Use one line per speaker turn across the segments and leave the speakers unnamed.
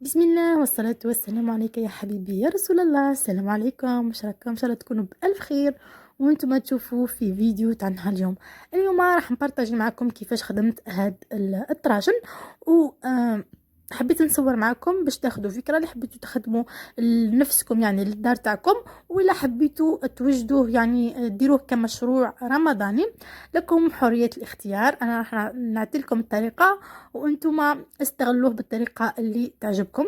بسم الله والصلاة والسلام عليك يا حبيبي يا رسول الله. السلام عليكم، واش راكم؟ ان شاء الله تكونوا بألف خير وانتم تشوفوا في فيديو تاع نهار اليوم راح نبارطاجي معكم كيفاش خدمت هاد الطراجن و حبيت نصور معكم باش تاخذوا فكره اللي حبيتوا تخدموا لنفسكم، يعني للدار تاعكم، ولا حبيتوا توجدوه يعني ديروه كمشروع رمضاني. لكم حريه الاختيار، انا راح نعطي لكم الطريقه وانتم استغلوه بالطريقه اللي تعجبكم.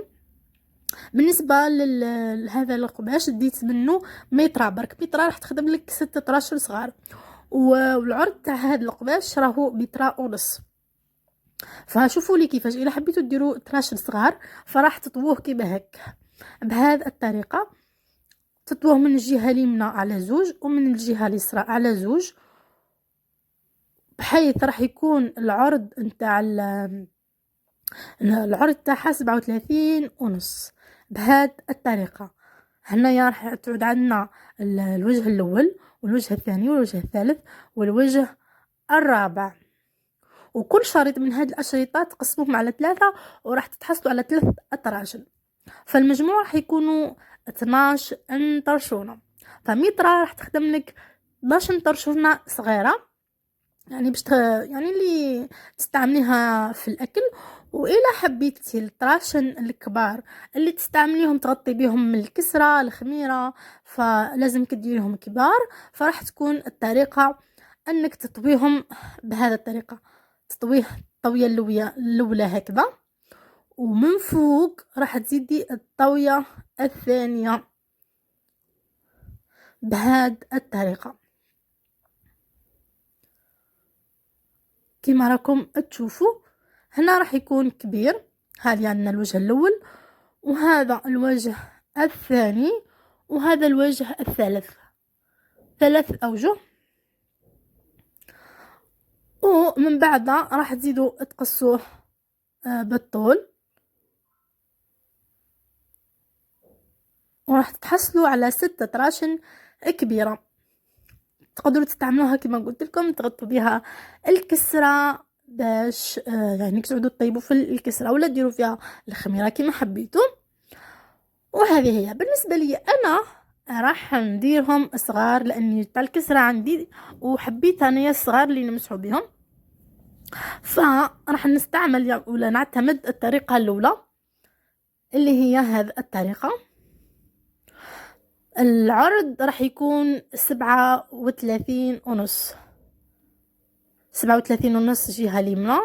بالنسبه لهذا القماش ديت منه متر، برك متر راح تخدم لك 6 طراشر صغار، والعرض تاع هذا القماش راهو متر ونص. فشوفوا لي كيفاش الا حبيتوا ديروا طراشر صغار فراح تطووه كيما هك بهذه الطريقه. تطووه من الجهه اليمنى على زوج ومن الجهه اليسرى على زوج، بحيث راح يكون العرض نتاع العرض تاعها 37 ونص بهذه الطريقه. هنايا راح تعود عندنا الوجه الاول والوجه الثاني والوجه الثالث والوجه الرابع، وكل شريط من هذه الاشرطات تقسموهم على 3 وراح تتحصلوا على 3 اطراجل، فالمجموع راح يكونوا 12 طرشونه. فمتر راح تخدم لك 12 طرشونه صغيره، يعني يعني اللي تستعمليها في الاكل. واذا حبيتي الطراشن الكبار اللي تستعمليهم تغطي بهم الكسره الخميره فلازم كديريهم كبار، فراح تكون الطريقه انك تطويهم بهذا الطريقه. تطويه الطويه الاولى هكذا، ومن فوق راح تزيدي الطويه الثانيه بهذه الطريقه كما راكم تشوفوا. هنا راح يكون كبير، هذه عندنا الوجه الاول وهذا الوجه الثاني وهذا الوجه الثالث، 3 اوجه. ومن بعد راح تزيدوا تقصوه بالطول، وراح تحصلوا على 6 طراشن كبيره. تقدروا تستعملوها كما قلت لكم تغطوا بها الكسره باش يعني تعودوا تطيبوا في الكسره، ولا ديروا فيها الخميره كما حبيتوا. وهذه هي بالنسبه لي انا راح نديرهم صغار لاني تاع الكسره عندي وحبيت انايا الصغار اللي نمسحوا بهم، فراح نستعمل ولا نعتمد الطريقه الاولى اللي هي هذه الطريقه. العرض راح يكون 37 ونص، 37 ونص جهه اليمنى.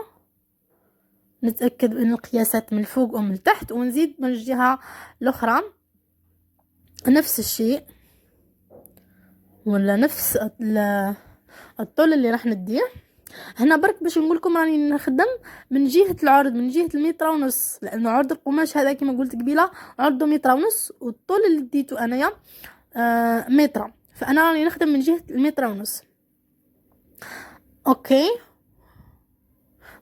نتاكد من القياسات من الفوق ومن التحت، ونزيد من الجهه الاخرى نفس الشيء ولا نفس الطول اللي راح نديه. هنا برك باش نقول لكم راني نخدم من جهه العرض، من جهه المتر ونص، لانه عرض القماش هذا كما قلت قبيله عرضه متر ونص، والطول اللي ديته انايا متر، فانا راني نخدم من جهه المتر ونص. اوكي،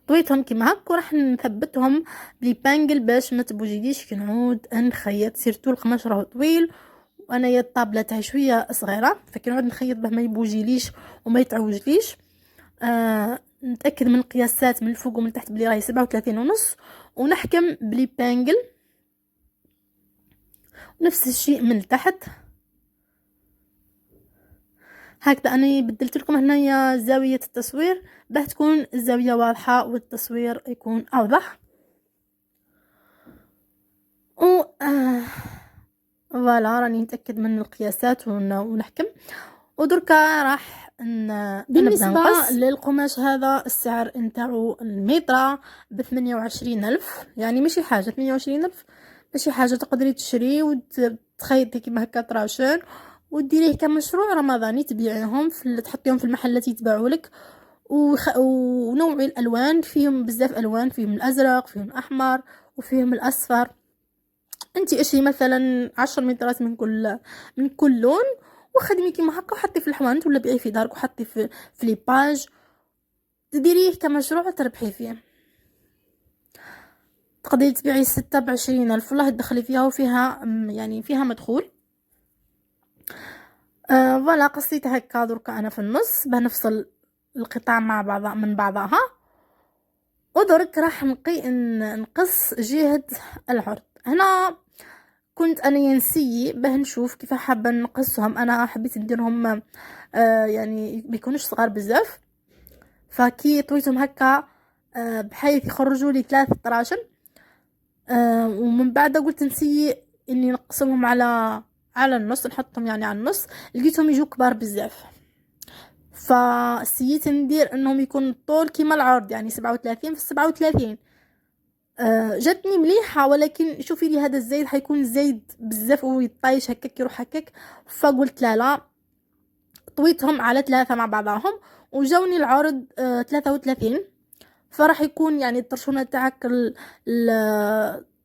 طويتهم كيما هك وراح نثبتهم بليبانجل باش ما تبوجيليش كي نعود نخيط، سيرتو القماش راهو طويل وانايا الطابله تاعي شويه صغيره، فكي نعود نخيط به ما يبوجيليش وما يتعوجليش. نتاكد من القياسات من الفوق ومن التحت بلي راهي 37 ونص، ونحكم بليبانجل نفس الشيء من التحت هكذا. انا بدلت لكم هنايا زاويه التصوير باه تكون الزاويه واضحه والتصوير يكون اوضح. و فوالا راني نتاكد من القياسات ونحكم. ودركا راح بالنسبه للقماش هذا السعر نتاعو المتر ب28,000، يعني ماشي حاجه 28,000 ماشي حاجه، تقدري تشري وتخيطي كيما هكا طراشين وديريه كمشروع رمضاني، تبيعيهم تحطيهم في المحلات يتباعوا لك. ونوعي الالوان فيهم بزاف الوان، فيهم الازرق فيهم الاحمر وفيهم الاصفر. انت اشري مثلا 10 مترات من كل لون وخدمي كيما هكا وحطي في الحوانت ولا بيعي في دارك وحطي في لي باج، تديريه كمشروع تربحي فيه. تقدري تبيعي 6 ب20,000 والله تدخلي فيها وفيها يعني فيها مدخول. فوالا قصيت هكا دركا انا في النص بنفصل القطع مع بعضها من بعضها. ودرك راح نقص جهة العرض. هنا كنت انا ينسي باه نشوف كيف حابه نقصهم. انا حبيت نديرهم يعني بيكونوش صغار بزاف، فكي طويتهم هكا بحيث يخرجوا لي 3 طراشن. ومن بعد قلت نسي اني نقسمهم على النص، نحطهم يعني على النص، لقيتهم يجوا كبار بزاف. فسيت ندير انهم يكون الطول كيما العرض، يعني 37 في 37. جاتني مليحه، ولكن شوفي لي هذا الزايد حيكون زايد بزاف ويطايش هكاك يروح هكاك. فقلت لا لا، طويتهم على 3 مع بعضهم وجاوني العرض 33. فراح يكون يعني الطرشونه تاعك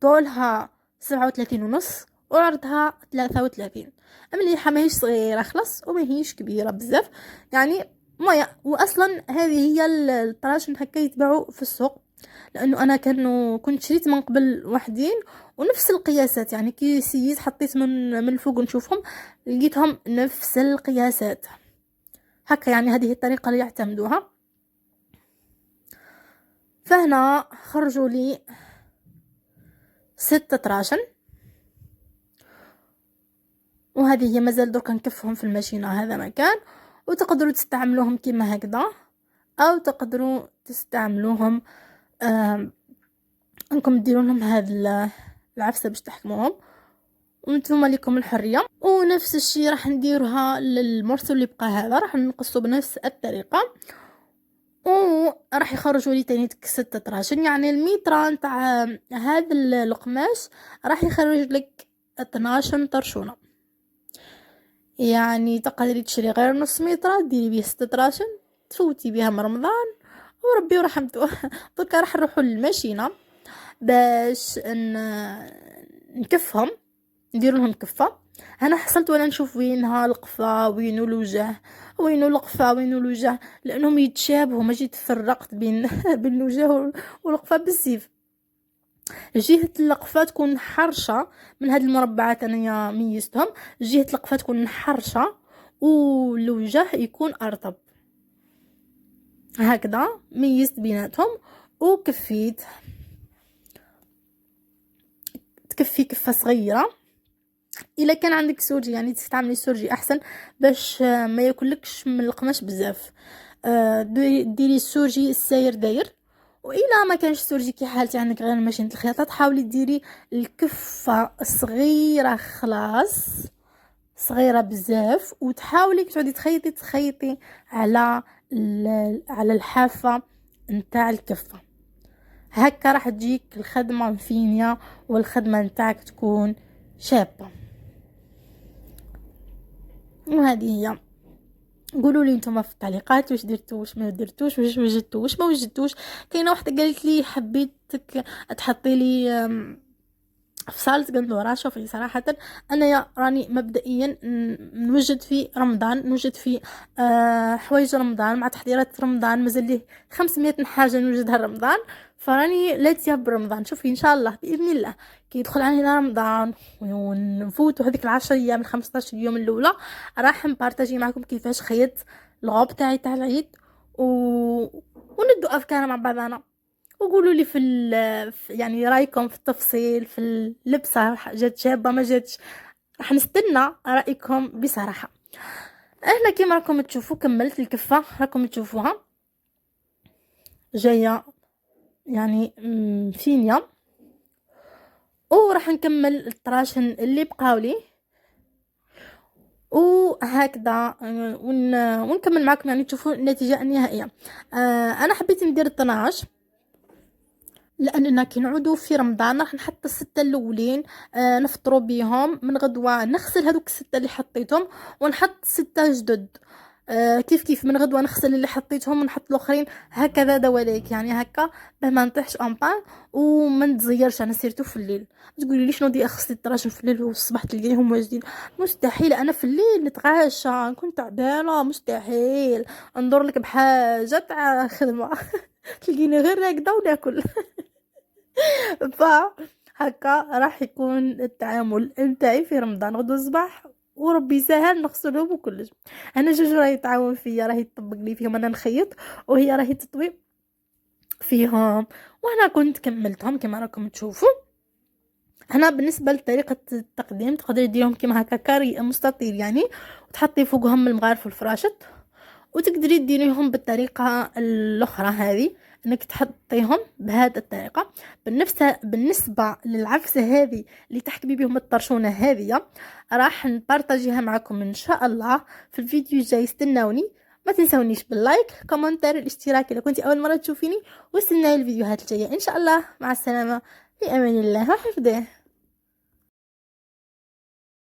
طولها 37 ونص وعرضها 33. مليحه، ماهيش صغيره خلاص وماهيش كبيره بزاف يعني. ما واصلا هذه هي الطراشن هكا يتباعوا في السوق، لانه انا كنت شريت من قبل وحدين ونفس القياسات، يعني كي سيت حطيت من الفوق نشوفهم لقيتهم نفس القياسات هكا. يعني هذه الطريقه اللي يعتمدوها. فهنا خرجوا لي 6 طراشن، وهذه هي مازال درك نكفهم في الماشينه. هذا مكان، وتقدروا تستعملوهم كيما هكذا، او تقدروا تستعملوهم انكم ديروا لهم هذا العفسه باش تحكموهم، وانتم لكم الحريه. ونفس الشيء راح نديرها للمرسل اللي بقى، هذا راح نقصه بنفس الطريقه، وراح يخرجوا لي تاني 6 طراشن. يعني المتر نتاع هذا القماش راح يخرج لك 12 طرشونه. يعني تقدري تشري غير نص متر ديري بيه 6 طراشن، تفوتي بها من رمضان وربي ورحمته. دركا راح نروحوا للماشينه باش نكفهم، ندير لهم كفه. انا حصلت وانا نشوف وينها القفا وينو الوجه، وينو القفا وينو الوجه، لانهم يتشابهوا. ما جيت فرقت بين بين الوجه والقفا بالسيف. جهة القفا تكون حرشة من هاد المربعات، انايا ميزتهم. جهة القفا تكون حرشة والوجه يكون ارطب، هكذا ميزت بيناتهم وكفيت. تكفي كفة صغيرة. الا كان عندك سورجي يعني تستعملي سورجي احسن باش ما ياكلكش من القماش بزاف. ديري السورجي الساير داير. والا ما كانش سورجي كي حالتي عندك غير ماشينه الخياطه، تحاولي ديري الكفه الصغيره خلاص، صغيره بزاف، وتحاولي تعودي تخيطي على الحافه نتاع الكفه. هكا راح تجيك الخدمه مفينيه والخدمه نتاعك تكون شابه. وهذه هي. قولوا لي نتوما في التعليقات واش درتوا واش ما درتوش، واش وجدتوا واش ما وجدتوش. كاينه واحده قالت لي حبيتك تحطي لي فصلت. قلت له راه شوفي صراحه انا راني مبدئيا نوجد في رمضان، نوجد في حوايج رمضان مع تحضيرات رمضان. مازال لي 500 حاجه نوجدها رمضان، فراني لاتيه برمضان. شوفي ان شاء الله باذن الله كي يدخل علينا رمضان ونفوتوا هذيك ال10 ايام ال 15 يوم الاولى، راح نبارطاجي معكم كيفاش خيط الغوب تاع العيد وندوا افكار مع بعضنا. وقولوا لي يعني رايكم في التفصيل في اللبسه، جات شابه ما جاتش. راح نستنى رايكم بصراحه. احنا كيما راكم تشوفوا كملت الكفه، راكم تشوفوها جايه يعني فينيا. وراح نكمل الطراشن اللي بقاولي وهكذا ونكمل معكم يعني تشوفوا النتيجه النهائيه. انا حبيت ندير 12 لاننا كي نعودوا في رمضان راح نحط ال6 الاولين نفطروا بيهم. من غدوه نغسل هذوك ال6 اللي حطيتهم ونحط 6 جدد. كيف من غدوه نغسل اللي حطيتهم ونحط الاخرين، هكذا دواليك يعني هكا باه ما نطيحش اون بان وما نتزيرش. انا سيرتو في الليل. تقولي لي شنو دي اغسل الطراشم في الليل والصباح تلقيهم واجدين؟ مستحيل. انا في الليل نتغاشى نكون تعبانه، مستحيل ندور لك بحاجه تاع خدمه. تلقيني غير هكذا وناكل. فهكا راح يكون التعامل نتاعي في رمضان. غدوه الصباح وربي يسهل نغسلهم وكلش. انا جوج راهي تعاون فيا، راهي تطبق لي فيهم، انا نخيط وهي راهي تطوي فيهم. وانا كنت كملتهم كما راكم تشوفوا. هنا بالنسبه لطريقه التقديم تقدري ديرهم كيما هكا كاري مستطيل يعني، وتحطي فوقهم المغارف والفراشط، وتقدري ديريهم بالطريقه الاخرى هذه، انك تحطيهم بهذه الطريقه. بالنسبه للعفسه هذه اللي تحكمي بهم الطرشونه هذه، راح نبارطاجيها معكم ان شاء الله في الفيديو الجاي. استناوني، ما تنسونيش باللايك كومنتار الاشتراك اذا كنتي اول مره تشوفيني، واستناي الفيديوهات الجايه ان شاء الله. مع السلامه، في امان الله وحفظه.